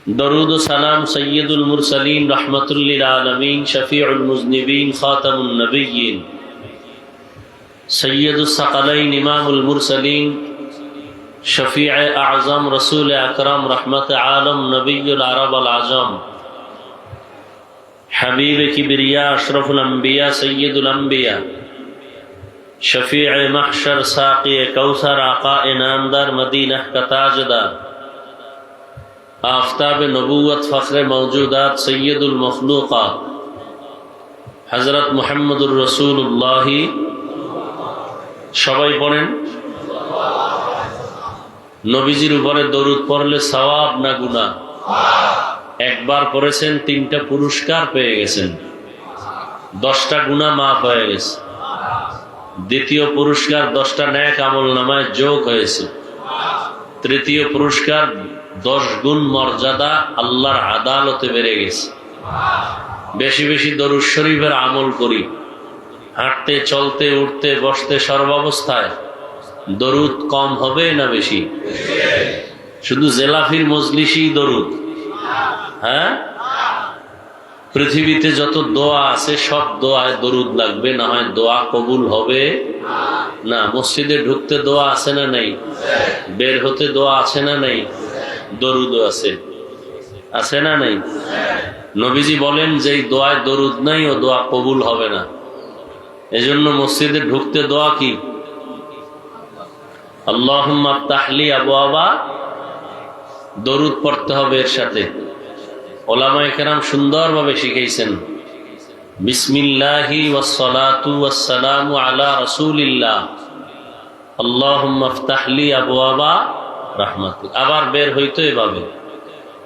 दरूद सलाम सैयदुल मुरसलीन रहमतुल लिल आलमीन शफीउल मुज़निबीन खातमुन नबिय्यीन सैयदुस सकलैन इमामुल मुरसलीन शफीअ आज़म रसूल अकरम रहमत आलम नबियुल अरब अल आज़म हबीब किबरिया अशरफुल अंबिया सैयदुल अंबिया शफीअ महशर साक़ी कौसर आक़ा नामदार मदीना का ताजदार आफ़ताब नबूवत फ़ख्र मौजूदात सैयदुल मखलूक़ात हज़रत मुहम्मदुर रसूलुल्लाह सबाई पढ़ें नबीजिर उपरे दरूद पढ़ले सवाब ना गुनाह एक बार पढ़ेছেন तीनटा पुरस्कार पेয়ে গেছেন 10টা गुनाह माफ হয়ে গেছে দ্বিতীয় পুরস্কার 10টা নেক আমলনামায় যোগ হয়েছে তৃতীয় পুরস্কার 10 গুণ মর্যাদা আল্লাহর আদালতে বেড়ে গেছে বেশি বেশি দরুদ শরীফের আমল করি হাঁটতে চলতে উঠতে বসতে সর্বাবস্থায় দরুদ কম হবে না বেশি শুধু জেলাফির মজলিসি দরুদ হ্যাঁ পৃথিবীতে যত দোয়া আছে সব দোয়ায় দরুদ লাগবে না হয় দোয়া কবুল হবে না মসজিদে ঢুকতে দোয়া আছে না নাই বের হতে দোয়া আছে না নাই দরুদও আছে আছে না নাই নবীজি বলেন যে দোয়ায় দরুদ নাই ও দোয়া কবুল হবে না এজন্য মসজিদে ঢুকতে দোয়া কি আল্লাহুম্মা আফতাহলি আবওয়াবা দরুদ পড়তে হবে এর সাথে উলামায়ে কেরাম সুন্দরভাবে শিখাইছেন বিসমিল্লাহি ওয়াস সালাতু ওয়াস সালামু আলা রাসূলিল্লাহ আল্লাহুম্মা আফতাহলি আবওয়াবা রাহমাতি আবার বের হইতো এভাবে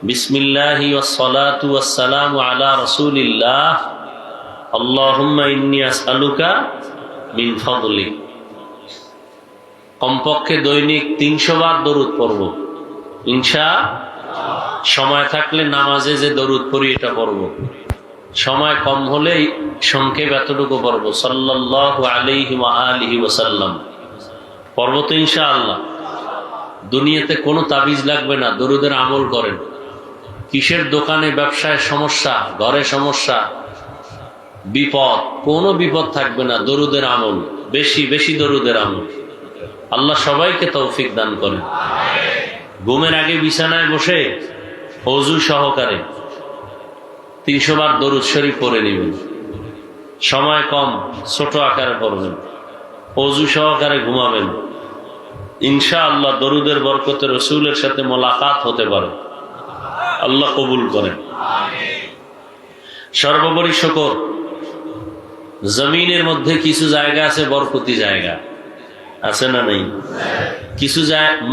বিসমিল্লাহি ওয়াস সালাতু ওয়াস সালামু আলা রাসূলিল্লাহ আল্লাহুম্মা ইন্নী আসআলুকা মিন ফাদলিক কমপক্ষে দৈনিক 300 বার দরুদ পড়ব ইনশাআল্লাহ সময় থাকলে নামাজে যে দরুদ পড়ি এটা পড়ব সময় কম হলে সংক্ষেপ এতটুকু পড়ব সাল্লাল্লাহু আলাইহি ওয়া আলিহি ওয়াসাল্লাম পড়ব তো ইনশাআল্লাহ দুনিয়াতে কোনো তাবিজ লাগবে না দরুদের আমল করেন কিসের দোকানে ব্যবসায় সমস্যা ঘরে সমস্যা বিপদ কোনো বিপদ থাকবে না দরুদের আমল বেশি বেশি দরুদের আমল আল্লাহ সবাইকে তৌফিক দান করেন ঘুমের আগে বিছানায় বসে ওযু সহকারে 300 বার দরুদ শরীফ পড়ে নেবেন সময় কম ছোট আকারে পড়বেন ওযু সহকারে ঘুমাবেন ইনশাআল্লাহ দরুদের বরকতে রাসূলের সাথে মোলাকাত হতে পারে আল্লাহ কবুল করেন সর্বোপরি শুকর জমিনের মধ্যে কিছু জায়গা আছে বরকতি জায়গা আছে না নাই কিছু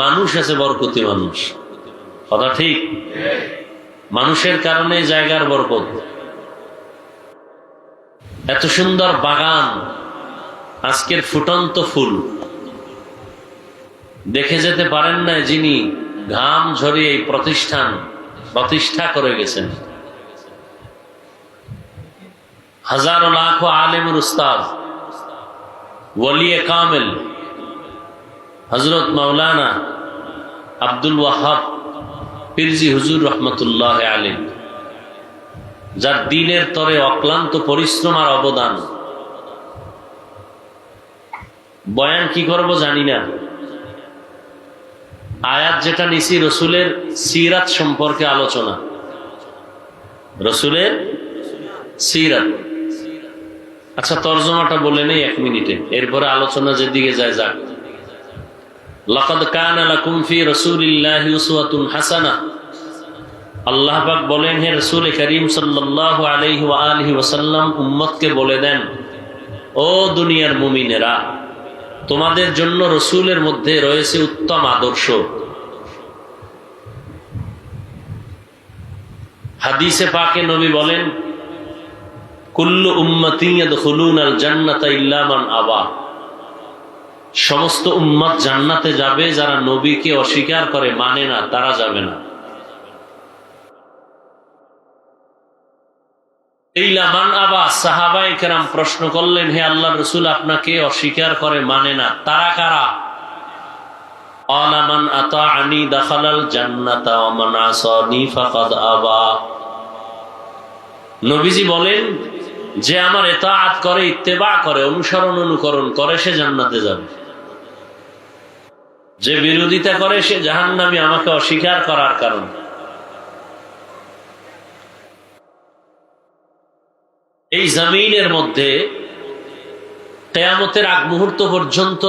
মানুষ আছে বরকতি মানুষ কথা ঠিক মানুষের কারণে জায়গার বরকত এত সুন্দর বাগান আজকের ফুটন্ত ফুল দেখে যেতে পারেন না যিনি ঘাম ঝরিয়ে এই প্রতিষ্ঠা করে গেছেন হাজারো লাখো আলেমের উস্তাদ ওয়ালিয়ে কামেল হযরত মাওলানা আব্দুল ওয়াহাব পীরজি হুজুর রহমতুল্লাহ আলাইহি যার দিনের তরে অক্লান্ত পরিশ্রম আর অবদান বয়ান কি করব জানি না আয়াত যেটা নিছি রসুলের সিরাত সম্পর্কে আলোচনা রসুলের সিরাত আচ্ছা তরজমাটা বলে নেই 1 মিনিটে এরপরে আলোচনা যেদিকে যায় যাক লাকাদ কানা লাকুম ফি রাসূলিল্লাহি উসওয়াতুন হাসানাহ আল্লাহ পাক বলেন হে রাসূল করিম সাল্লাল্লাহু আলাইহি ওয়া আলিহি ওয়াসাল্লাম উম্মতকে বলে দেন ও দুনিয়ার মুমিনেরা তোমাদের জন্য রাসূলের মধ্যে রয়েছে উত্তম আদর্শ হাদিসে পাকে নবী বলেন কুল্লু উম্মতি ইয়াদখুলুনাল জান্নাতা ইল্লা মান আবা সমস্ত উম্মত জান্নাতে যাবে যারা নবীকে অস্বীকার করে মানে না তারা যাবে না ইল্লা মান আবা সাহাবায়ে কেরাম প্রশ্ন করলেন হে আল্লাহর রাসূল আপনাকে অস্বীকার করে মানে না তারা কারা ক্বালা মান আতাআনি দাখালাল জান্নাতা ওয়া মান আসানি ফাকাদ আবা। নবীজি বলেন, যে আমার ইতাআত করে, ইত্তেবা করে, অনুসরণ অনুকরণ করে, সে জান্নাতে যাবে। যে বিরোধিতা করে সে জাহান্নামী, আমাকে অস্বীকার করার কারণে। এই জমিনের মধ্যে কিয়ামতের আগ মুহূর্ত পর্যন্ত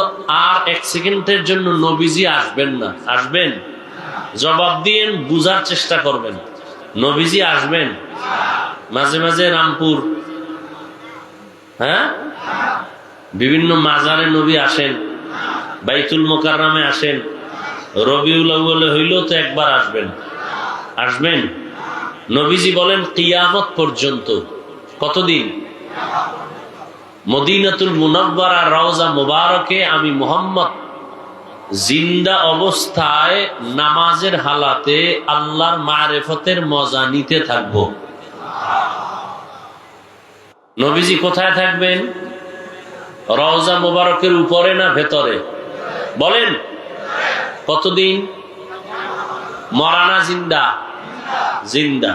আর এক সেকেন্ডের জন্য নবীজি আসবেন না। আসবেন? জবাব দিয়েন, বুঝার চেষ্টা করবেন। নবীজি আসবেন? মাঝে মাঝে রামপুর, হ্যাঁ, বিভিন্ন মাজারে নবী আসেন, বাইতুল মুকাররমে আসেন, রবিউল আউয়ালে হইলেও তো একবার আসবেন। আসবেন? নবীজি বলেন কিয়ামত পর্যন্ত। কতদিন? মদিনাতুল মুনাওয়ারা রওজা মুবারকে আমি মুহাম্মদ জিন্দা অবস্থায় নামাজের হালাতে আল্লাহর মারিফতের মজা নিতে থাকব। নবীজি কোথায় থাকবেন? রওজা মুবারকের উপরে না ভেতরে? বলেন কতদিন? মরা না জিন্দা? জিন্দা।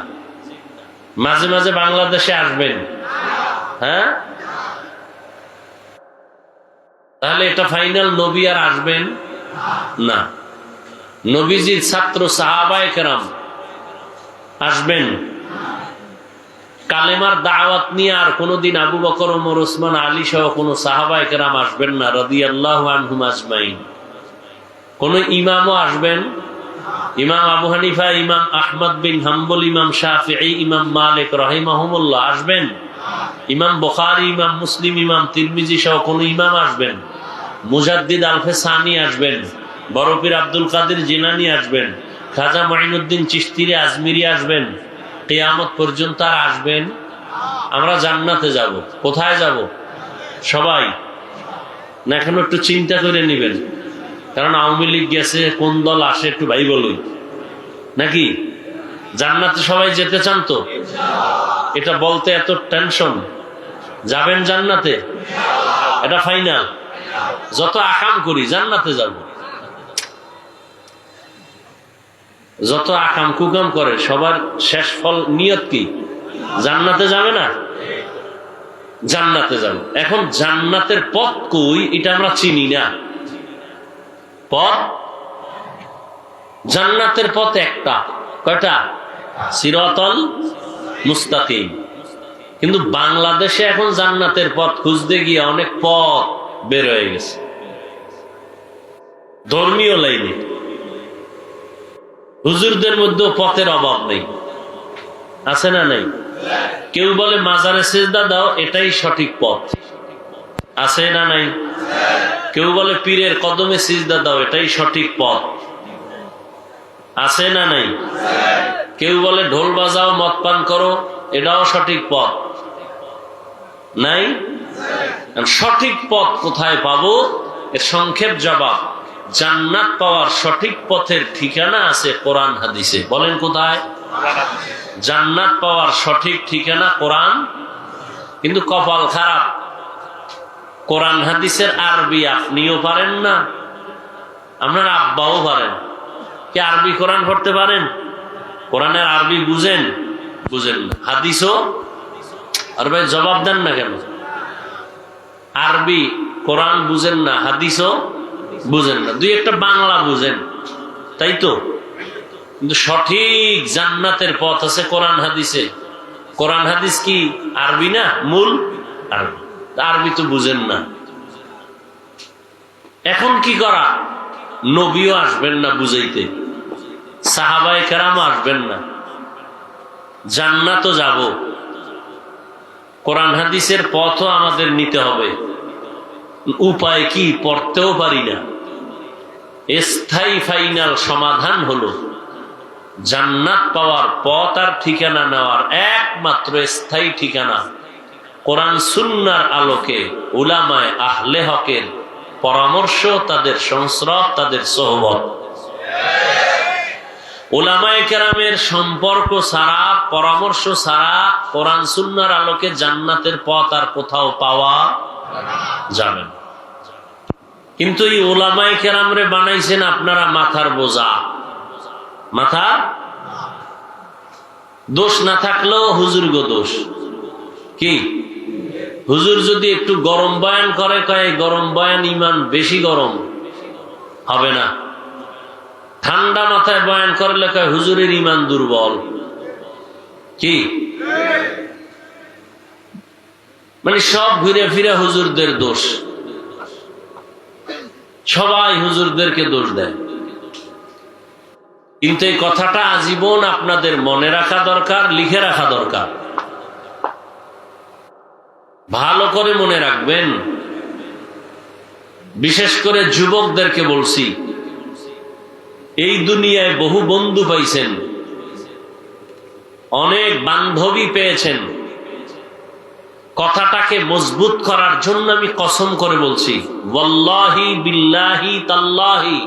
মাঝে মাঝে বাংলাদেশে আসবেন, হ্যাঁ? তাহলে এটা ফাইনাল, নবী আর আসবেন না। নবীজির ছাত্র সাহাবায়ে কেরাম আসবেন। কালেমার দাওয়াত নিয়ে আর কোনদিন আবু বকর, ওমর, ওসমান, আলী সহ কোন সাহাবায়ে কেরাম আসবেন না রাদিয়াল্লাহু আনহুম আজমাইন। কোন ইমামও আসবেন? ইমাম আবু হানিফা, ইমাম আহমদ বিন হাম্বল, ইমাম শাফিঈ, ইমাম মালিক রাহিমাহুমুল্লাহ আসবেন? ইমাম বুখারী, ইমাম মুসলিম, ইমাম তিরমিজি সহ কোন ইমাম আসবেন? মুজাদ্দিদ আলফে সানি আসবেন, বড় পীর আব্দুল কাদের জিলানী আসবেন, খাজা মুঈনুদ্দিন চিশতি আজমিরি আসবেন। কিয়ামত পর্যন্ত আর আসবেন? আমরা জান্নাতে যাব। কোথায় যাব? সবাই না? এখন একটু চিন্তা করে নেবেন, কারণ আওয়ামী লীগ গেছে, কোন দল আসে একটু ভাই বলুই, নাকি? জান্নাতে সবাই যেতে চান তো? এটা বলতে এত টেনশন? যাবেন জান্নাতে? এটা ফাইনাল। যত আকাম করি জান্নাতে যাব। যত আকাম কুকাম করে সবার শেষ ফল নিয়ত কি? জান্নাতে যাবে না? জান্নাতে যাব। এখন জান্নাতের পথ কই এটা আমরা চিনি না। পথ, জান্নাতের পথ একটা। কয়টা? সিরাতাল মুস্তাকিম। কিন্তু বাংলাদেশে এখন জান্নাতের পথ খুঁজতে গিয়ে অনেক পথ বের হয়ে গেছে। ধর্মীয় লাইনে হুজুরদের মধ্যে পথের অভাব নেই, আছে না? নাই। কেউ বলে মাজারে সিজদা দাও, এটাই সঠিক পথ, আছে না? নাই। কেউ বলে পীরের কদমে সিজদা দাও, এটাই সঠিক পথ, আছে না? নাই। কেউ বলে ঢোল বাজাও, মদ পান করো, এটাও সঠিক পথ, নাই। সঠিক পথ কোথায় পাবো? এর সংক্ষেপ জবাব, জান্নাত পাওয়ার সঠিক পথের ঠিকানা আছে কোরআন হাদিসে। বলেন কোথায়? জান্নাত পাওয়ার সঠিক ঠিকানা কোরআন। কিন্তু কপাল খারাপ, কোরআন হাদিসের আরবি আপনিও পারেন না, আপনার আব্বাও পারেন। কি আরবি কোরআন পড়তে পারেন? কোরআনের আরবি বুঝেন? বুঝেন না। হাদিসও? আর ভাই জবাব দেন না কেন? আরবি কোরআন বুঝেন না, হাদিসও বুঝেন না, দুই একটা বাংলা বুঝেন, তাই তো? কিন্তু সঠিক জান্নাতের পথ আছে কোরআন হাদিসে। কোরআন হাদিস কি আরবি না? মূল আরবি। আরবি তো বুঝেন না। এখন কি করা? নবীও আসবেন না বুঝাইতে, সাহাবায়ে কেরামও আসবেন না। জান্নাতও যাব, কোরআন হাদিসের পথও আমাদের নিতে হবে। উপায় কি? পড়তেও পারি না। স্থায়ী ফাইনাল সমাধান হলো জান্নাত পাওয়ার পথ আর ঠিকানা নেওয়ার একমাত্র স্থায়ী ঠিকানা কোরআন সুন্নাহর আলোকে উলামায়ে আহলে হকের পরামর্শ, তাদের সংস্রব, তাদের সোহবত। উলামায়ে কেরামের সম্পর্ক ছাড়া, পরামর্শ ছাড়া কোরআন সুন্নাহর আলোকে জান্নাতের পথ আর কোথাও পাওয়া যাবে না। কিন্তু এই ওলামায়ে কেরামরে বানাইছেন আপনারা মাথার বোঝা। মাথা দোষ না থাকলেও হুজুর গো দোষ। কি হুজুর যদি একটু গরম বয়ান করে, কয় গরম বয়ান ইমান বেশি গরম হবে না। ঠান্ডা মাথায় বয়ান করলে কয় হুজুরের ইমান দুর্বল। কি মানে সব ঘুরে ফিরে হুজুরদের দোষ, সবাই হুজুরদেরকে দোষ দেয়। কিন্তু এই কথাটা আজীবন আপনাদের মনে রাখা দরকার, লিখে রাখা দরকার। ভালো করে মনে রাখবেন। বিশেষ করে যুবকদেরকে বলছি, এই দুনিয়ায় বহু বন্ধু পাইছেন, অনেক বান্ধবী পেয়েছেন। কথাটাকে মজবুত করার জন্য আমি কসম করে বলছি, ওয়াল্লাহি বিল্লাহি তাল্লাহি,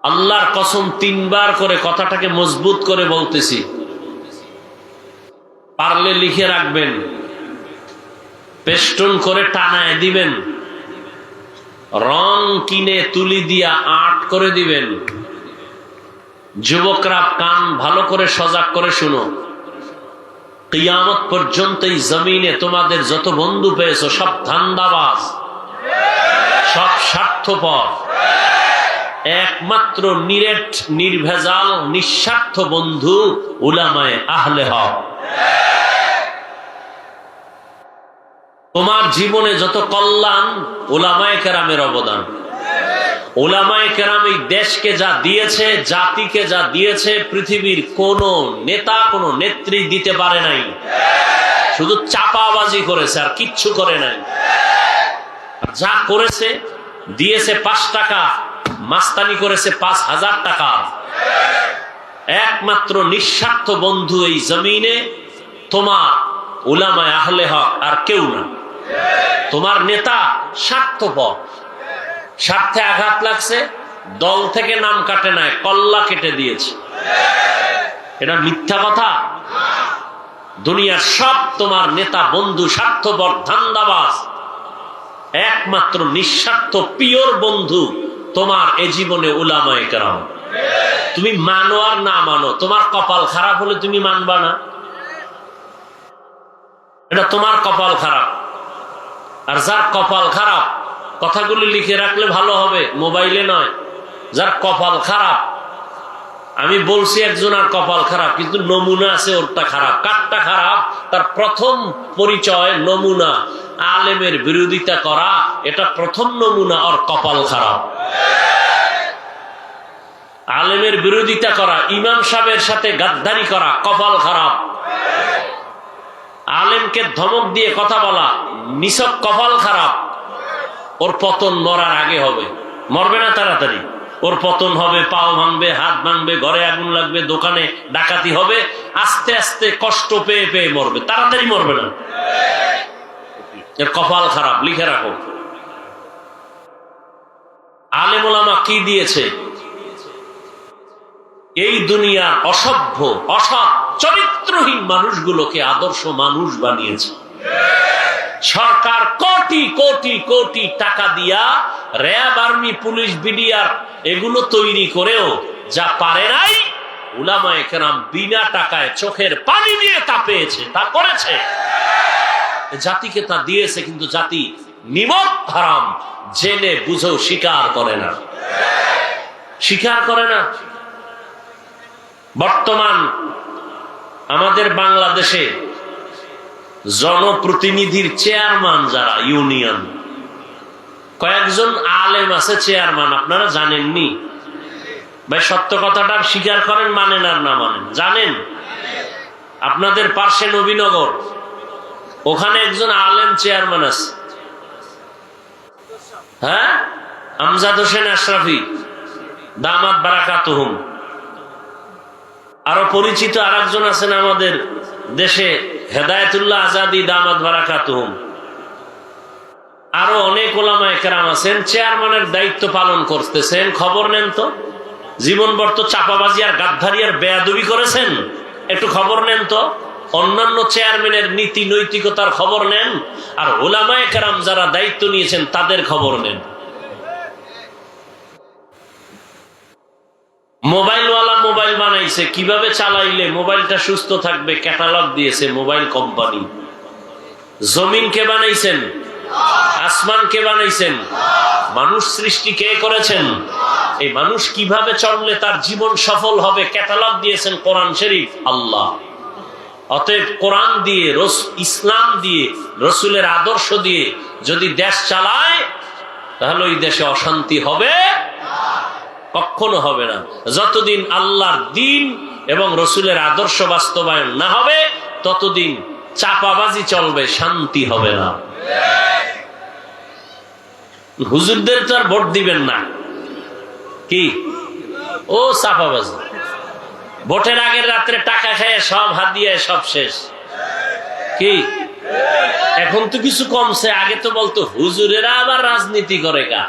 আল্লাহর কসম 3 বার করে কথাটাকে মজবুত করে বলতেছি। পারলে লিখে রাখবেন, পেস্টন করে টানায় দিবেন, রং কিনে তুলি দিয়া আর্ট করে দিবেন। যুবকরা কান ভালো করে সজাগ করে শুনো, কিয়ামত পর্যন্ত এই জমিনে তোমাদের যত বন্ধু পেয়েছো সব ধান্দাবাজ, সব স্বার্থপর। একমাত্র নিরেট নির্ভেজাল নিঃস্বার্থ বন্ধু উলামায়ে আহলে হক। তোমার জীবনে যত কল্যাণ উলামায়ে কেরামের অবদান। উলামায়ে কেরাম এই দেশকে যা দিয়েছে, জাতিকে যা দিয়েছে, পৃথিবীর কোন নেতা কোন নেত্রী দিতে পারে নাই। শুধু চাপাবাজি করেছে আর কিচ্ছু করে নাই। যা করেছে, দিয়েছে 5 টাকা, মাস্তানি করেছে 5000 টাকা। একমাত্র নিঃস্বার্থ বন্ধু এই জমিনে তোমার উলামায়ে আহলে হক, আর কেউ না। তোমার নেতা স্বার্থপর, স্বার্থে আঘাত লাগছে, দল থেকে নাম কাটে নাই, কল্লা কেটে দিয়েছে। এটা মিথ্যা কথা। দুনিয়ার সব তোমার নেতা বন্ধু স্বার্থপর, ধান্দাবাজ। একমাত্র নিঃস্বার্থ পিওর বন্ধু তোমার এ জীবনে উলামায়ে কেরাম। তুমি মানো আর না মানো, তোমার কপাল খারাপ হলে তুমি মানবা না, এটা তোমার কপাল খারাপ। আর যার কপাল খারাপ, কথাগুলি লিখে রাখলে ভালো হবে, মোবাইলে নয়। যার কপাল খারাপ, আমি বলছি একজনের কপাল খারাপ, কিন্তু নমুনা আছে ওরটা খারাপ। কারটা খারাপ? তার প্রথম পরিচয় নমুনা আলেমের বিরোধিতা করা, এটা প্রথম নমুনা ওর কপাল খারাপ। আলেমের বিরোধিতা করা, ইমাম সাহেবের সাথে গাদ্দারি করা, কপাল খারাপ। আলেমকে ধমক দিয়ে কথা বলা, নিছক কপাল খারাপ। ওর পতন মরার আগে হবে, মরবে না তাড়াতাড়ি। ওর পতন হবে, পাও ভাঙবে, হাত ভাঙবে, ঘরে আগুন লাগবে, দোকানে ডাকাতি হবে, আস্তে আস্তে কষ্ট পেয়ে পেয়ে মরবে, তাড়াতাড়ি মরবে না। এর কপাল খারাপ, লিখে রাখো। আলেম ওলামা কি দিয়েছে? এই দুনিয়ার অসভ্য, অসৎ, চরিত্রহীন মানুষগুলোকে আদর্শ মানুষ বানিয়েছে। সরকার কোটি কোটি কোটি টাকা দিয়া র্যাব, আর্মি, পুলিশ, বিডিআর এগুলো তৈরি করেও যা পারে নাই, উলামায়ে কেরাম বিনা টাকায় চোখের পানি দিয়ে তা পেয়েছে, তা করেছে। জাতিকে তা দিয়েছে, কিন্তু জাতি নিমক হারাম জেনে বুঝেও স্বীকার করে না, স্বীকার করে না। বর্তমান আমাদের বাংলাদেশে জনপ্রতিনিধির চেয়ারম্যান যারা, ইউনিয়ন, কয়েকজন আলেম আছে চেয়ারম্যান, আপনারা জানেননি? ভাই সত্য কথাটা স্বীকার করেন, মানেন আর না মানেন, জানেন? আপনাদের পার্শ্বে নবীনগর, ওখানে একজন আলেম চেয়ারম্যান আছে। হ্যাঁ, আমজাদ হোসেন আশরাফি দামাত বারাকাতুহুম। আরো পরিচিত আর একজন আছেন আমাদের দেশে, হেদায়েতুল্লাহ আজাদি দামাত বারাকাতুহুম। আরো অনেক ওলামায়ে কেরাম আছেন, চেয়ারম্যানের দায়িত্ব পালন করতেছেন। খবর নেন তো, জীবনভর তো চাপাবাজি আর গাদ্দারি আর বেয়াদবি করেছেন, একটু খবর নেন তো। অন্যান্য চেয়ারম্যানের নীতি নৈতিকতার খবর নেন, আর উলামায়ে কেরাম যারা দায়িত্ব নিয়েছেন তাদের খবর নেন। মোবাইলওয়ালা মোবাইল বানাইছে, কিভাবে চালাইলে মোবাইলটা সুস্থ থাকবে ক্যাটালগ দিয়েছে মোবাইল কোম্পানি। জমিন কে বানাইছেন? আসমান কে বানাইছেন? মানুষ সৃষ্টি কে করেছেন? এই মানুষ কিভাবে চললে তার জীবন সফল হবে ক্যাটালগ দিয়েছেন কোরআন শরীফ আল্লাহ। অতএব কোরআন দিয়ে, ইসলাম দিয়ে, রসুলের আদর্শ দিয়ে যদি দেশ চালায় তাহলে ওই দেশে অশান্তি হবে? কখনো হবে না। যতদিন আল্লাহর দ্বীন এবং রসুলের আদর্শ বাস্তবায়ন না হবে ততদিন চাপাবাজি চলবে, শান্তি হবে না। হুজুরদের তো আর ভোট দিবেন না, কি ও চাপাবাজি। ভোটের আগের রাত্রে টাকা খেয়ে সব হাদিয়ে সব শেষ, কি এখন তো কিছু কমছে। আগে তো বলতো হুজুরেরা আবার রাজনীতি করে কা।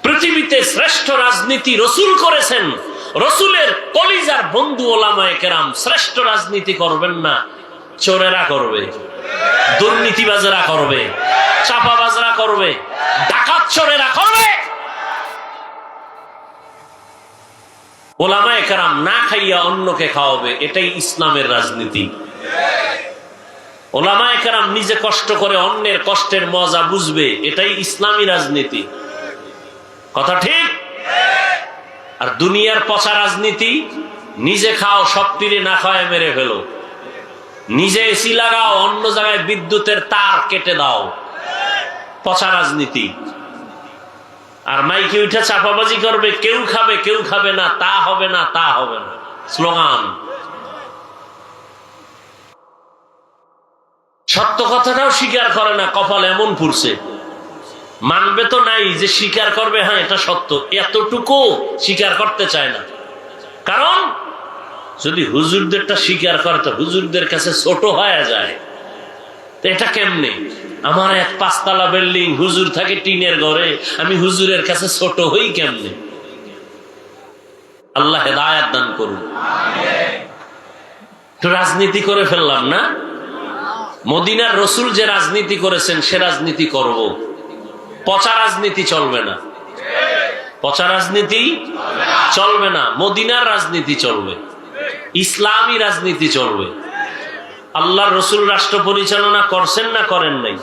পৃথিবীতে শ্রেষ্ঠ রাজনীতি রসুল করেছেন, রসুলের কলিজার বন্ধু ওলামায়ে কেরাম। শ্রেষ্ঠ রাজনীতি করবেন না, চোরেরা করবে, দুর্নীতিবাজেরা করবে, চাপাবাজরা করবে, ডাকাত চোরেরা করবে। ওলামায়ে কেরাম না খাইয়া অন্যকে খাওয়াবে, এটাই ইসলামের রাজনীতি। ওলামায়ে কেরাম নিজে কষ্ট করে অন্যের কষ্টের মজা বুঝবে, এটাই ইসলামী রাজনীতি। কথা ঠিক? আর দুনিয়ার পচা রাজনীতি, নিজে খাও সব তীরে না খাওয়ায় মেরে ফেলো, নিজে এসি লাগাও অন্য জায়গায় বিদ্যুতের তার কেটে দাও, পচা রাজনীতি। আর মাইকে উঠে চাপাবাজি করবে, কেউ খাবে কেউ খাবে না, তা হবে না তা হবে না, স্লোগান। সত্য কথাটাও স্বীকার করে না, কপাল এমন পুড়ছে। মানবে তো নাই যে স্বীকার করবে হ্যাঁ এটা সত্য, এতটুকু স্বীকার করতে চায় না। কারণ যদি হুজুরদেরটা স্বীকার করে তো হুজুরদের কাছে ছোট হয়ে যায়। তো এটা কেমনে? আমার এক 5 তলা বিল্ডিং, হুজুর থাকে টিনের ঘরে, আমি হুজুরের কাছে ছোট হই কেমনে? আল্লাহ হেদায়েত দান করুন। তো রাজনীতি করে ফেললাম না। মদিনার রসুল যে রাজনীতি করেছেন সে রাজনীতি করব। পচা রাজনীতি চলবে না, পচা রাজনীতি চলবে না। মদিনার রাজনীতি চলবে, ইসলামী রাজনীতি চলবে। আল্লাহর রসুল রাষ্ট্র পরিচালনা করছেন না করেন নাই?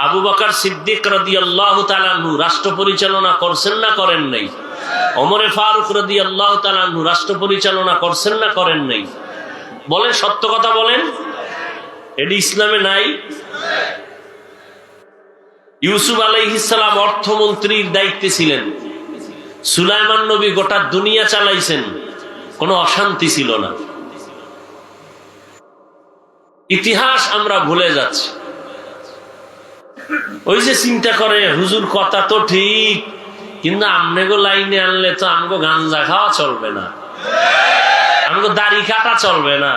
আবু বকর সিদ্দিক রাদিয়াল্লাহু তাআলা আনহু রাষ্ট্র পরিচালনা করছেন না করেন নাই? ওমরে ফারুক রাদিয়াল্লাহু তাআলা আনহু রাষ্ট্র পরিচালনা করছেন না করেন নাই? বলেন, সত্য কথা বলেন, এটি ইসলামে নাই? ইউসুফ আলাইহিস সালাম অর্থমন্ত্রীর দায়িত্বে ছিলেন, সুলাইমান নবী গোটা দুনিয়া চালাইছেন, কোনো অশান্তি ছিল না। ইতিহাস আমরা ভুলে যাচ্ছি। ওই যে চিন্তা করে হুজুর কথা তো ঠিক, কিন্তু আমনেগো লাইনে আনলে তো আমগো গাঞ্জা খাওয়া চলবে না, আমগো দাড়ি কাটা চলবে না,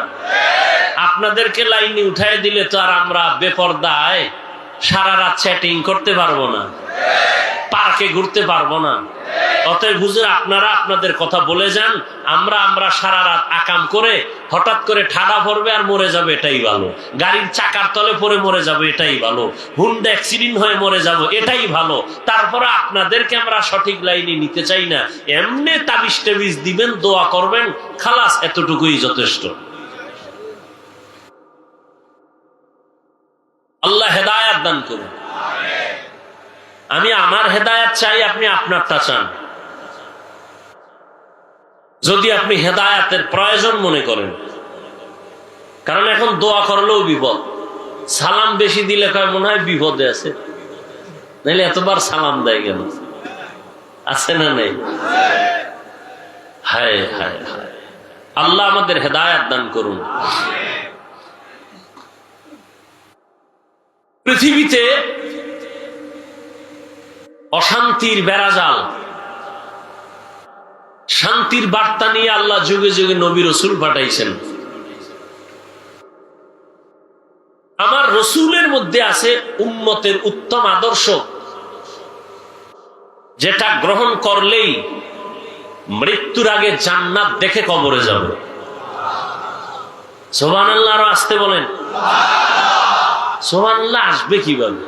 আপনাদেরকে লাইনে উঠাই দিলে তো আর আমরা বেপরদায় সারা রাত চ্যাটিং করতে পারবো না, পার্কে ঘুরতে পারবো না। অতএব হুজুর আপনারা আপনাদের কথা বলে যান, আমরা সারা রাত আকাম করে হঠাৎ করে ঠাডা পড়বে আর মরে যাবে, এটাই ভালো। গাড়ির চাকার তলে পড়ে মরে যাবে, এটাই ভালো। হুন্ডা অ্যাক্সিডেন্ট হয়ে মরে যাবো, এটাই ভালো। তারপরে আপনাদেরকে আমরা সঠিক লাইনে নিতে চাই না, এমনি তাবিজ টাবিজ দিবেন, দোয়া করবেন, খালাস, এতটুকুই যথেষ্ট। আল্লাহ হেদায়েত দান করুন। আমি আমার হেদায়েত চাই, আপনি আপনারটা চান। যদি আপনি হেদায়েতের প্রয়োজন মনে করেন, কারণ এখন দোয়া করলেও বিপদ। সালাম বেশি দিলে কয় মনে হয় বিপদে আছে, নাইলে এতবার সালাম দেয় কেন? আছে না নেই? হায় হায় হায়, আল্লাহ আমাদের হেদায়েত দান করুন। পৃথিবীতে অশান্তির বেড়াজাল, শান্তির বার্তা নিয়ে আল্লাহ যুগে যুগে নবী রসুল পাঠাইছেন। আমার রসুলের মধ্যে আছে উম্মতের উত্তম আদর্শ, যেটা গ্রহণ করলেই মৃত্যুর আগে জান্নাত দেখে কবরে যাবে। সুবহানাল্লাহ আরো আসতে বলেন। সুবহানাল্লাহ আসবে কিভাবে?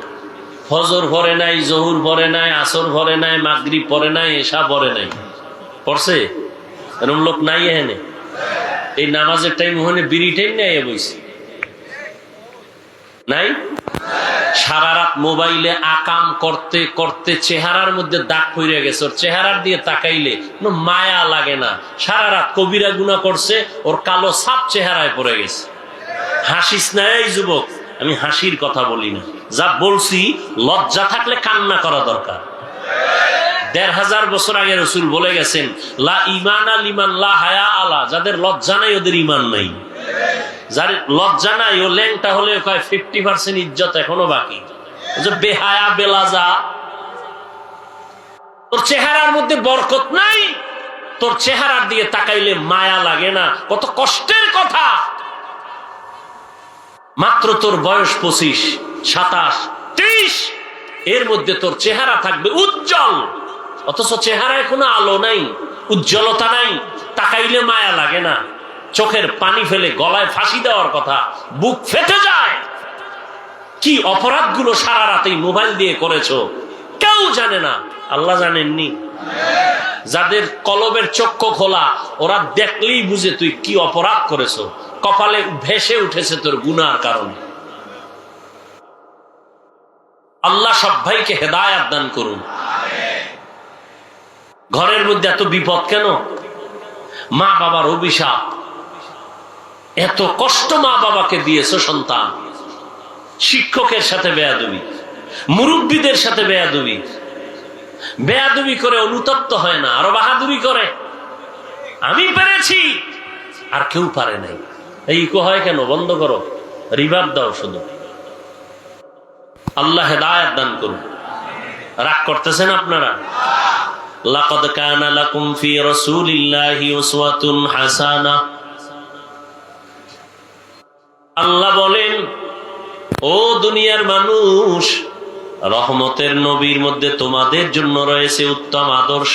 ফজর পড়ে নাই, জোহর পড়ে নাই, আসর পড়ে নাই, মাগরিব পড়ে নাই, এশা পড়ে নাই। পড়ছে? এরকম লোক নাই এখানে? এই নামাজের টাইম ওখানে বিড়ি টাইম নাই বইছে নাই? সারা রাত মোবাইলে আকাম করতে করতে চেহারার মধ্যে দাগ পড়ে গেছে। ওর চেহারার দিয়ে তাকাইলে কোনো মায়া লাগে না। সারা রাত কবিরা গুনাহ করছে, ওর কালো ছাপ চেহারায় পড়ে গেছে। হাসিস না এই যুবক, আমি হাসির কথা বলি না। যা বলছি, লজ্জা থাকলে কান্না করা দরকার। ১৫০০ বছর আগে রাসূল বলে গেছেন, লা ঈমানা লিমান লা হায়া আলা, যাদের লজ্জা নাই ওদের ঈমান নাই। যার লজ্জা নাই ও ল্যাংটা হলে কয় 50% ইজ্জত এখনো বাকি। বেহায়া বেলাজা, তোর চেহারার মধ্যে বরকত নাই, তোর চেহারার দিকে তাকাইলে মায়া লাগে না। কত কষ্টের কথা। মাত্র তোর বয়স 25, 27, 30, এর মধ্যে তোর চেহারা থাকবে উজ্জ্বল, অথচ চেহারায় কোনো আলো নাই, উজ্জ্বলতা নাই, তাকাইলে মায়া লাগে না। চোখের পানি ফেলে গলায় ফাঁসি দেওয়ার কথা, বুক ফেটে যায়। কি অপরাধগুলো সারা রাতেই মোবাইল দিয়ে করেছো কেউ জানে না, আল্লাহ জানেননি। যাদের কলবের চক্ষু খোলা, ওরা দেখলেই বুঝে তুই কি অপরাধ করেছো। কপালে ভেসে উঠেছে তোর গুনার কারণে। আল্লাহ সব ভাইকে হেদায়েত দান করুন। ঘরের মধ্যে এত বিপদ কেন? মা বাবার অভিশাপ। এত কষ্ট মা বাবাকে দিয়েছো সন্তান। শিক্ষকের সাথে বেয়াদবি, মুরব্বীদের সাথে বেয়াদবি, বেয়াদবি করে অনুতপ্ত হয় না, আরো বাহাদুরি করে। আমি পেরেছি আর কেউ পারে নাই। এই ইকো হয় কেন? বন্ধ করো, রিভাব দাও শুধু। আল্লাহ হেদায়েত দান করুন। রাগ করতেছেন আপনারা? লাকাদ কানা লাকুম ফি রাসূলিল্লাহি উসওয়াতুন হাসানাহ। আল্লাহ বলেন, ও দুনিয়ার মানুষ, রহমতের নবীর মধ্যে তোমাদের জন্য রয়েছে উত্তম আদর্শ।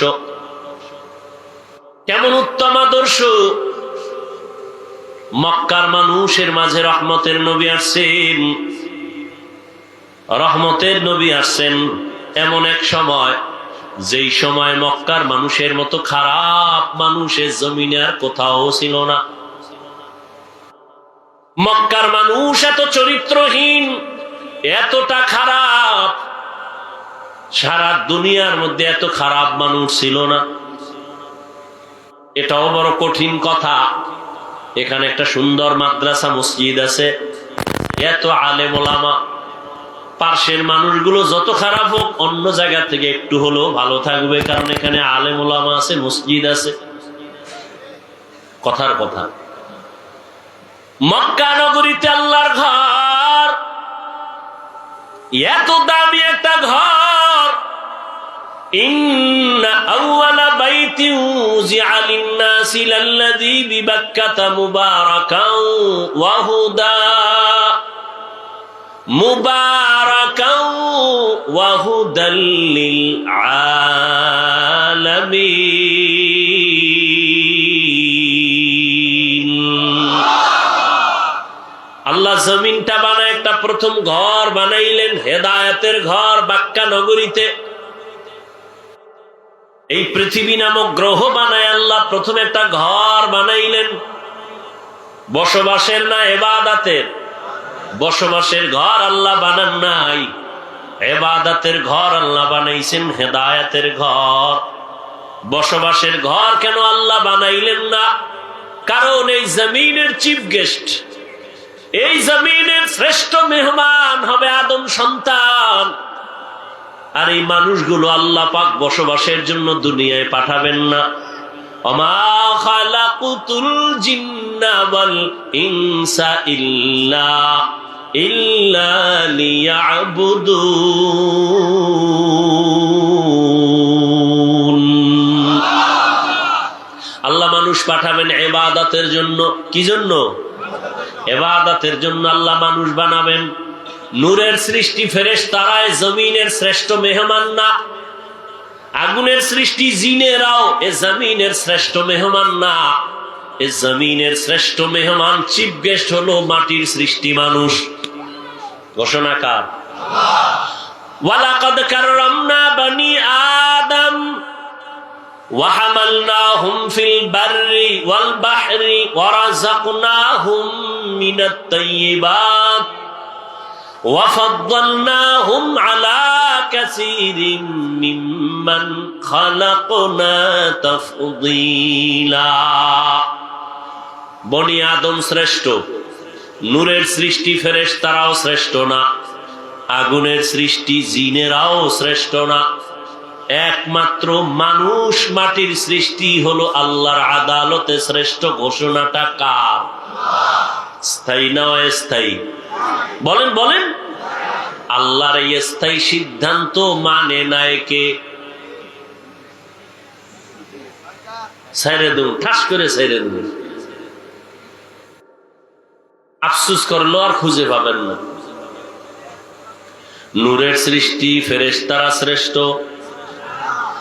কেমন উত্তম আদর্শ? মক্কার মানুষের মাঝে রহমতের নবী আসছেন। রহমতের নবী আসছেন এমন এক সময়, যেই সময় মক্কার মানুষের মতো খারাপ মানুষের জমিনে আর কোথাও ছিল না। মক্কার মানুষ এত চরিত্রহীন, এতটা খারাপ, সারা দুনিয়ার মধ্যে এত খারাপ মানুষ ছিল না। এটাও বড় কঠিন কথা। এখানে একটা সুন্দর মাদ্রাসা মসজিদ আছে, এত আলেম ওলামা, পার্শ্বের মানুষগুলো যত খারাপ হোক অন্য জায়গা থেকে একটু হলেও ভালো থাকবে, কারণ এখানে আলেম ওলামা আছে, মসজিদ আছে। কথার কথা। মক্কা নগরীতে আল্লাহর ঘর, এত দামি একটা ঘর। ইন্না আউওয়ালা বাইতিন উযিআ লিন-নাসি লাল্লাযী বিবাক্কাতা মুবারাকান ওয়া হুদা, মুবারাকান ওয়া হুদাল লিল আলামিন। আল্লাহ জমিনটা বানায় একটা প্রথম ঘর বানাইলেন, হেদায়েতের ঘর বাক্কা নগরীতে। এই পৃথিবী নামক গ্রহ বানায় আল্লাহ প্রথম একটা ঘর বানাইলেন, বসবাসের না ইবাদতের। বসবাসের ঘর আল্লাহ বানান নাই, ইবাদতের ঘর আল্লাহ বানাইছেন, হেদায়েতের ঘর। বসবাসের ঘর কেন আল্লাহ বানাইলেন না? কারণ এই জমিনের চিফ গেস্ট, এই জমিনের শ্রেষ্ঠ মেহমান হবে আদম সন্তান। আর এই মানুষগুলো আল্লাহ পাক বসবাসের জন্য দুনিয়ায় পাঠাবেন না। ওমা খালাকুতুল জিন্না ওয়াল ইনসা ইল্লা লিয়াবুদুন। আল্লাহ মানুষ পাঠাবেন ইবাদতের জন্য। কি জন্য? ইবাদতের জন্য আল্লাহ মানুষ বানাবেন। নূরের সৃষ্টি ফেরেশতারায় জমিনের শ্রেষ্ঠ মেহমান না। আগুনের সৃষ্টি জিনেরাও এ জমিনের শ্রেষ্ঠ মেহমান না। এই জমিনের শ্রেষ্ঠ মেহমান চিফ গেস্ট হলো মাটির সৃষ্টি মানুষ। ঘোষণা কার? ওয়ালাকাদ কাররামনা বানি আদম ওয়া হামালনাহুম ফিল বাররি ওয়াল বাহরি ওয়া রাযাকনাহুম মিনাত তাইয়্যিবাত ওয়া ফাদ্দালনাহুম আলা কাসীরিম মিম্মান খালাকনা তাফদীলা। বনি আদম শ্রেষ্ঠ, নূরের সৃষ্টি ফেরেশতারাও শ্রেষ্ঠ না, আগুনের সৃষ্টি জিনেরাও শ্রেষ্ঠ না, একমাত্র মানুষ মাটির সৃষ্টি হলো আল্লাহর আদালতে শ্রেষ্ঠ। ঘোষণাটা কার? স্থায়ী না অস্থায়ী? বলেন বলেন। আল্লাহর এই স্থায়ী সিদ্ধান্ত মানে নাই কে? ছেড়ে দেব, ঠাস করে ছেড়ে দেব। আফসোস করলো আর খুঁজে পাবেন না। নূরের সৃষ্টি ফেরেশতারা শ্রেষ্ঠ?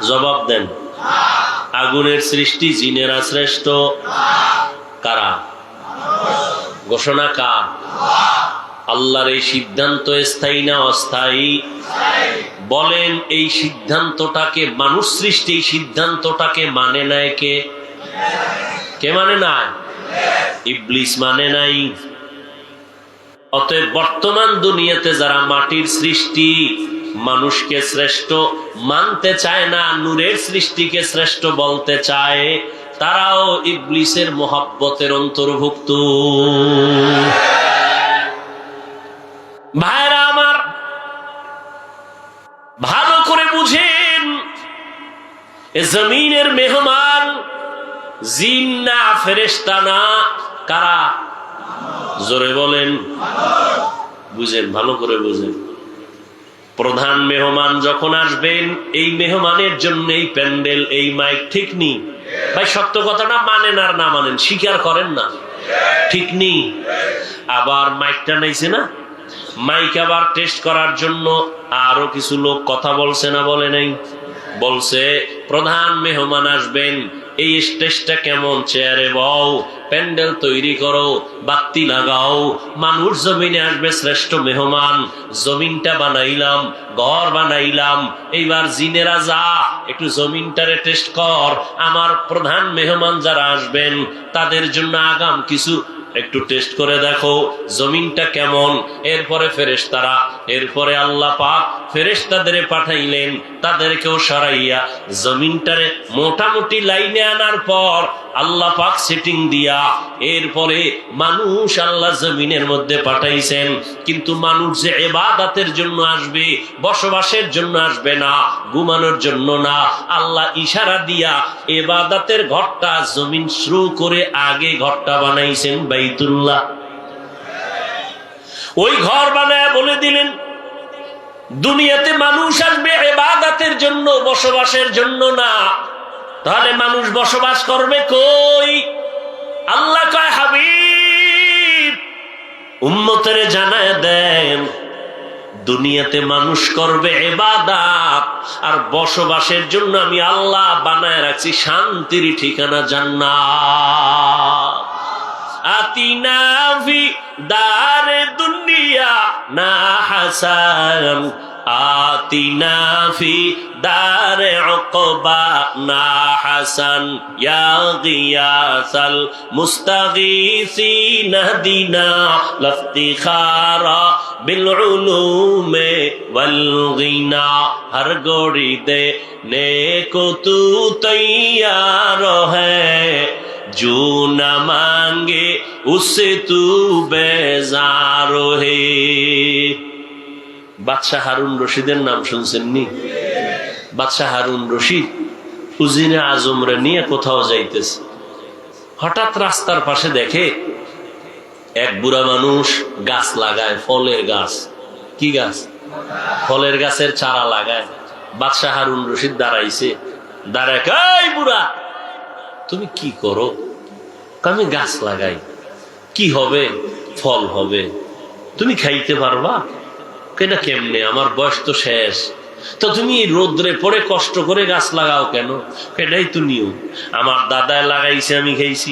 জবাব দেন। আগুনের সৃষ্টি জিনেরা শ্রেষ্ঠ? কারা? ঘোষণা কার? আল্লাহর এই সিদ্ধান্ত স্থায়ী না অস্থায়ী? বলেন, এই সিদ্ধান্তটাকে মানুষ সৃষ্টি, এই সিদ্ধান্তটাকে মানে নাই কে? কে মানে নাই? ইবলিস মানে নাই। অতএব বর্তমান দুনিয়াতে যারা মাটির সৃষ্টি মানুষকে শ্রেষ্ঠ মানতে চায় না, নূরের সৃষ্টিকে শ্রেষ্ঠ বলতে চায়, তারাও ইবলিসের মোহাব্বতের অন্তর্ভুক্ত। ভাইরা আমার, ভালো করে বুঝেন, এ জমিনের মেহমান জিন না ফেরেশতা না, কারা? জোরে বলেন। বুঝেন, ভালো করে বুঝেন। প্রধান মেহমান যখন আসবেন, এই মেহমানের জন্য এই প্যান্ডেল, এই মাইক, ঠিক নি ভাই? সত্য কথাটা মানেন আর না মানেন, স্বীকার করেন না, ঠিক নি? আবার মাইকটা নাইছে না, মাইক আবার টেস্ট করার জন্য আরো কিছু লোক কথা বলছে না বলে নাই? বলছে প্রধান মেহমান আসবেন, এই স্টেজটা কেমন, চেয়ারে বও, প্যান্ডেল তৈরি করো, বাতি লাগাও, মানুষ জমিনে আসবে শ্রেষ্ঠ মেহমান, জমিনটা বানাইলাম, ঘর বানাইলাম, এইবার জিনেরা যা একটু জমিনটারে টেস্ট কর, আমার প্রধান মেহমান যারা আসবেন তাদের জন্য আগাম কিছু একটু টেস্ট করে দেখো জমিনটা কেমন। এরপরে ফেরেশতারা, এরপরে আল্লাহ পাক ফেরেশতাদের পাঠাইলেন, তাদেরকেও সরাইয়া জমিনটারে মোটামুটি লাইনে আনার পর আল্লাহ পাক সেটিং দিয়া এরপরে মানুষ আল্লাহ জমিনের মধ্যে পাঠাইছেন। কিন্তু মানুষ যে ইবাদতের জন্য আসবে, বসবাসের জন্য আসবে না, ঘুমানোর জন্য না, আল্লাহ ইশারা দিয়া ইবাদতের ঘরটা জমিন শুরু করে আগে ঘরটা বানাইছেন বাইতুল্লাহ। ওই ঘর বানায় বলে দিলেন দুনিয়াতে মানুষ আসবে ইবাদতের জন্য, বসবাসের জন্য না। তাহলে মানুষ বসবাস করবে কই? আল্লাহ কয়, হাবিব উম্মতের জানায় দেন, দুনিয়াতে মানুষ করবে ইবাদত, আর বসবাসের জন্য আমি আল্লাহ বানায় রাখছি শান্তির ঠিকানা জান্নাত। আতিনা ফি দারে দুনিয়া না হাসান, আতিনা ফি দারে উকবা না হাসান, ইয়া গিয়াসাল মুস্তাগীসিন দিনা লফতিখারা বিল উলুমে ওয়াল গিনা। হর গোড়ি দে নেকো তু তৈয়ার হ্যায়, जो न मांगे उससे तू बेजार है। বাদশাহ হারুন রশিদের নাম শুনছেন নি? বাদশাহ হারুন রশিদ উজিরে আজমরে নিয়ে কোথাও যাইতেছে, হঠাৎ রাস্তার পাশে দেখে এক বুড়া মানুষ গাছ লাগায়, ফলের গাছ। কি গাছ? ফলের গাছের চারা লাগায়। বাদশাহ হারুন রশিদ দাঁড়াইছে, দাঁড়ায়, এই বুড়া তুমি কি করো? আমি গাছ লাগাই, কি হবে? ফল হবে, তুমি খাইতে পারবা? কেনা কেমনে? আমার বয়স তো শেষ। তো তুমি রোদ্রে পড়ে কষ্ট করে গাছ লাগাও কেন? এটাই তো নিয়ম, আমার দাদায় লাগাইছে আমি খাইছি।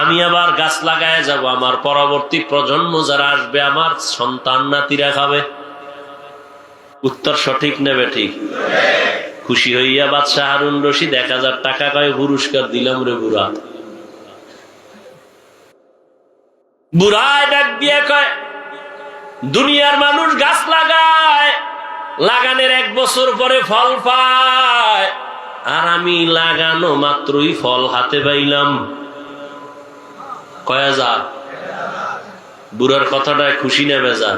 আমি আবার গাছ লাগায় যাব, আমার পরবর্তী প্রজন্ম যারা আসবে আমার সন্তান নাতিরা খাবে। উত্তর সঠিক নেবে ঠিক? খুশি হইয়া বাদশাহ হারুন রশিদ 1000 টাকা কয় পুরস্কার দিলাম রে বুড়া। বুড়ায় ডাক দিয়ে কয়, দুনিয়ার মানুষ গাছ লাগায়, লাগানোর 1 বছর পরে ফল পায়, আর আমি লাগানো মাত্রই ফল হাতে পাইলাম। কয় হাজার? বুড়ার কথাটায় খুশি না বেজার?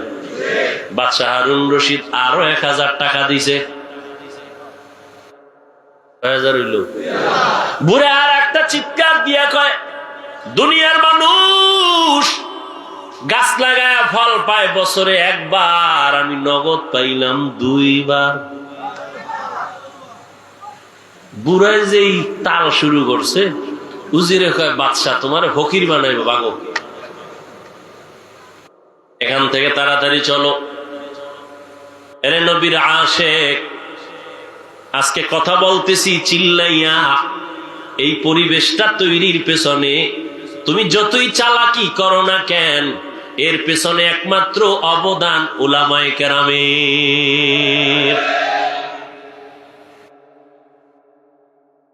বাদশাহ হারুন রশিদ আরো 1000 টাকা দিছে। কয় হাজার হইল? বুড়া আর একটা চিৎকার দিয়া কয়, দুনিয়ার মানুষ গাছ লাগায় ফল পায় বছরে 1 বার, আমি নগদ পাইলাম 2 বার। বুড়ায় যেই তাল শুরু করছে, উজিরে কয়, বাদশাহ তোমার ফকির বানাইব, বাগো এখান থেকে তাড়াতাড়ি চলো। এরে নবীর আশেক, আজকে কথা বলতেছি চিল্লাইয়া। এই পরিবেশটা তৈরির পেছনে তুমি যতই চালাকি করো না কেন, এর পেছনে একমাত্র অবদান উলামায়ে কেরামের।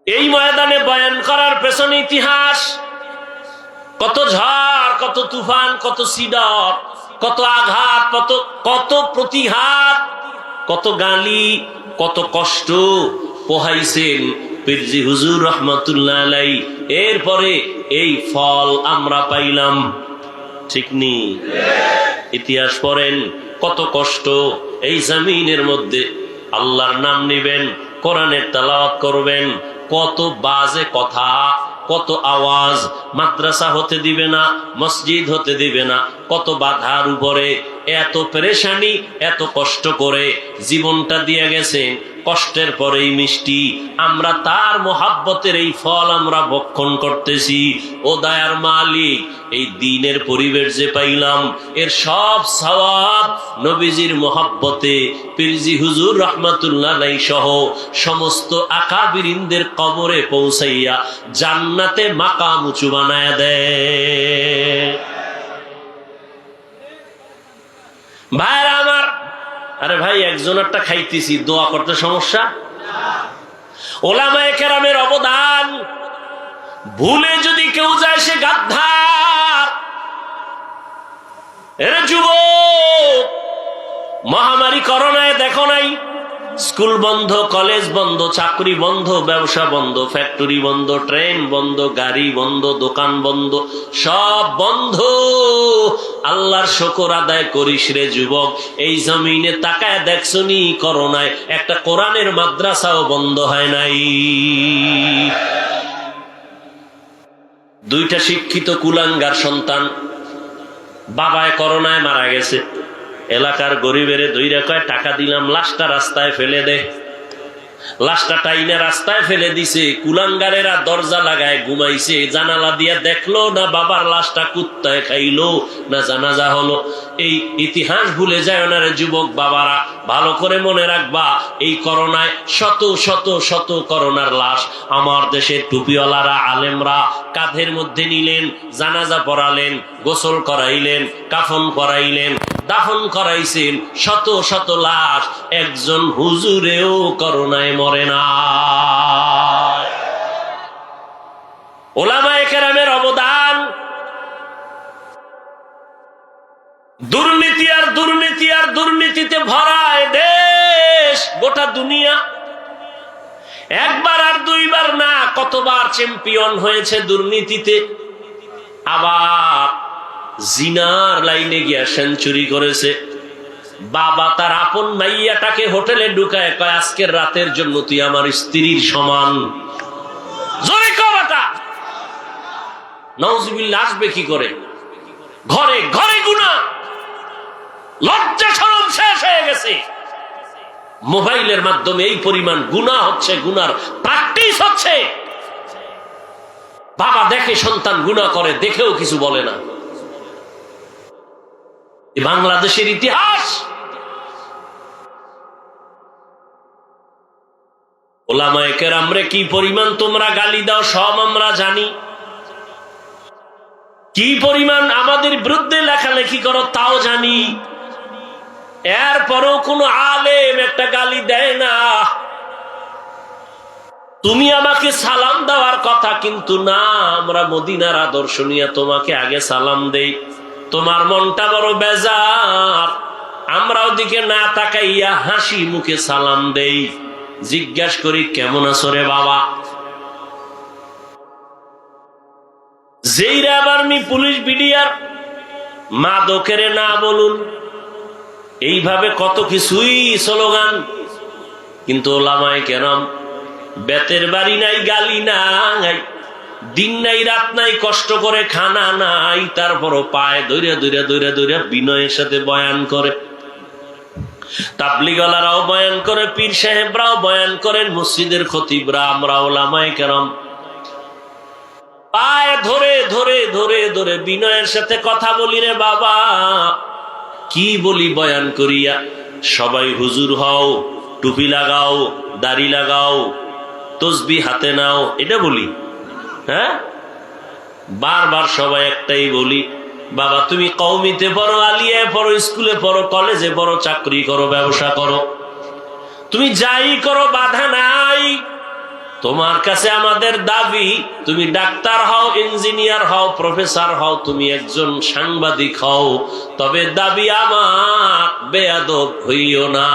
এই ময়দানে বয়ান করার পেছনে ইতিহাস, কত ঝড়, কত তুফান, কত সিডর, কত আঘাত, কত প্রতিঘাত, কত গালি, কত কষ্ট পোহাইছেন পীরজি হুজুর রহমাতুল্লাহ আলাইহি। এরপরে এই ফল আমরা পাইলাম, ঠিক নি? ইতিহাস পড়েন, কত কষ্ট। এই জমিনের মধ্যে আল্লাহর নাম নিবেন, কোরআনের তেলাওয়াত করবেন, কত বাজে কথা, কত আওয়াজ, মাদ্রাসা হতে দিবে না, মসজিদ হতে দিবে না, কত বাধার উপরে এত পেরেশানি, এত কষ্ট করে জীবনটা দিয়ে গেছেন। কষ্টের পরেই মিষ্টি, আমরা তার মোহাব্বতের এই ফল আমরা ভক্ষণ করতেছি। ও দয়ার মালিক, এই দ্বীনের পরিবেশ যে পাইলাম, এর সব সওয়াব নবীজির মোহাব্বতে পীরজি হুজুর রহমাতুল্লাহ আলাইহি সহ সমস্ত আকাবিরিনদের কবরে পৌঁছাইয়া জান্নাতে মাকাম উঁচু বানায়া দেয়। ভাইরা আমার, আরে ভাই একজনেরটা খাইতেছি, দোয়া করতে সমস্যা? উলামায়ে কেরামের অবদান ভুলে যদি কেউ যায় সে গাদ্দার। এরে যুবক, মহামারী করোনায় দেখো নাই, স্কুল বন্ধ, কলেজ বন্ধ, চাকরি বন্ধ, ব্যবসা বন্ধ, ফ্যাক্টরি বন্ধ, ট্রেন বন্ধ, গাড়ি বন্ধ, দোকান বন্ধ, সব বন্ধ। আল্লাহর শুকর আদায় করিস রে যুবক। এই জমিনে তাকায় দেখছনি, করোনায় একটা কোরআনের মাদ্রাসাও বন্ধ হয় নাই। 2টা শিক্ষিত কুলাঙ্গার সন্তান বাবায় করোনায় মারা গেছে। এলাকার গরিবের 2 কয় টাকা দিলাম, লাশটা রাস্তায় ফেলে দে। লাশটা টাইনা রাস্তায় ফেলে দিছে। কুলাঙ্গারেরা দরজা লাগায় ঘুমাইছে, জানালা দিয়া দেখলো না বাবার লাশটা কুত্তায় খাইলো না জানাজা হলো। এই ইতিহাস ভুলে যায় না রে যুবক বাবারা, ভালো করে মনে রাখবা। এই করোনায় শত শত শত করোনার লাশ আমার দেশের টুপিওয়ালারা, আলেমরা কাঁধের মধ্যে নিলেন, জানাজা পড়ালেন, গোসল করাইলেন, কাফন করাইলেন, দাফন করাইছেন। শত শত লাশ, একজন হুজুরেও করোনায় মরে না। উলামায়ে কেরামের অবদান। দুর্নীতি আর দুর্নীতি আর দুর্নীতিতে ভরায় দেশ, গোটা দুনিয়া। 1 বার আর 2 বার না, কতবার চ্যাম্পিয়ন হয়েছে দুর্নীতিতে। আবার জিনার লাইনে গিয়া সেঞ্চুরি করেছে। বাবা তার আপন মাইয়াটাকে হোটেলে ঢুকায় কয়, আজকের রাতের জন্য তুই আমার স্ত্রীর সমান। জোরে কওয়াটা নাউজুবিল্লাহ আসবে কি করে? ঘরে ঘরে গুনাহ, লজ্জা শরম শেষ হয়ে গেছে। মোবাইলের মাধ্যমে এই পরিমাণ গুনাহ হচ্ছে, গুনার প্র্যাকটিস হচ্ছে। বাবা দেখে সন্তান গুনাহ করে, দেখেও কিছু বলে না। বাংলাদেশের ইতিহাস। উলামায়ে কেরামরে কি পরিমাণ তোমরা গালি দাও সব আমরা জানি। কি পরিমাণ আমাদের বিরুদ্ধে লেখালেখি করো তাও জানি, এরপরও কোনো আলেম একটা গালি দেয় না। তুমি আমাকে সালাম দেওয়ার কথা, কিন্তু না, আমরা মদিনার আদর্শ নিয়ে তোমাকে আগে সালাম দেই। তোমার মনটা বড় বেজার, আমরা ওদিকে না তাকাইয়া হাসি মুখে সালাম দেই। জিজ্ঞাসা করি কেমন আছো রে বাবা। যেই র্যাব আর্মি পুলিশ বিডিআর মাদকের না বলুন, এইভাবে কত কিছুই স্লোগান। কিন্তু ওলামায়ে কেরাম বেতের বাড়ি নাই, গালি নাই, দিন নাই রাত নাই, কষ্ট করে খানা নাই, তারপরও পায়ে ধরে ধরে ধরে ধরে বিনয়ের সাথে বয়ান করে। তাবলীগওয়ালারাও বয়ান করে, পীর সাহেবরাও বয়ান করেন, মসজিদের খতিবরা, আমরা ওলামায়ে কেরাম পায়ে ধরে ধরে ধরে ধরে বিনয়ের সাথে কথা বলি। রে বাবা, কি বলি বয়ান করিয়া? সবাই হুজুর হও, টুপি লাগাও, দাড়ি লাগাও, তসবিহ হাতে নাও, এটা বলি। হ্যাঁ, বারবার সবাই একটাই বলি, বাবা তুমি কওমিতে পড়ো, আলিয়ায় পড়ো, স্কুলে পড়ো, কলেজে পড়ো, চাকরি করো, ব্যবসা করো, তুমি যাই করো বাধা নাই। তোমার কাছে আমাদের দাবি, তুমি ডাক্তার হও, ইঞ্জিনিয়ার হও, প্রফেসর হও, তুমি একজন সাংবাদিক হও, তবে দাবি আমার বেয়াদব হইও না।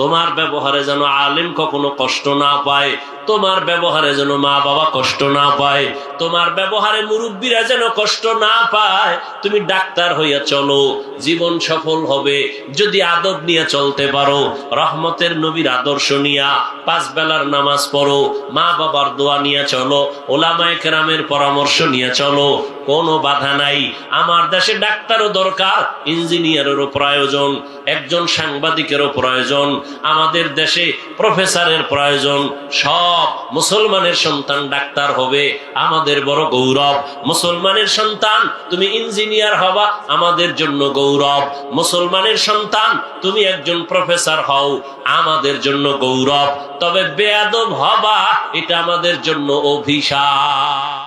তোমার ব্যবহারে যেন আলেম কখনো কষ্ট না পায়, তোমার ব্যবহারে যেন মা বাবা কষ্ট না পায়, তোমার ব্যবহারে মুরব্বীরা যেন কষ্ট না পায়। তুমি ডাক্তার হইয়া চলো, জীবন সফল হবে যদি আদব নিয়ে চলতে পারো। রহমতের নবীর আদর্শ নিয়া 5 বেলার নামাজ পড়ো, মা বাবার দোয়া নিয়ে চলো, ওলামায়ে কেরামের পরামর্শ নিয়ে চলো, কোনো বাধা নাই। আমার দেশে ডাক্তারও দরকার, ইঞ্জিনিয়ারেরও প্রয়োজন, একজন সাংবাদিকেরও প্রয়োজন, আমাদের দেশে প্রফেসরের প্রয়োজন। সব মুসলমানের সন্তান ডাক্তার হবে, আমাদের বড় গৌরব। মুসলমানের সন্তান তুমি ইঞ্জিনিয়ার হবা, আমাদের জন্য গৌরব। মুসলমানের সন্তান তুমি একজন প্রফেসর হও, আমাদের জন্য গৌরব। তবে বেয়াদব হবা, এটা আমাদের জন্য অভিশাপ।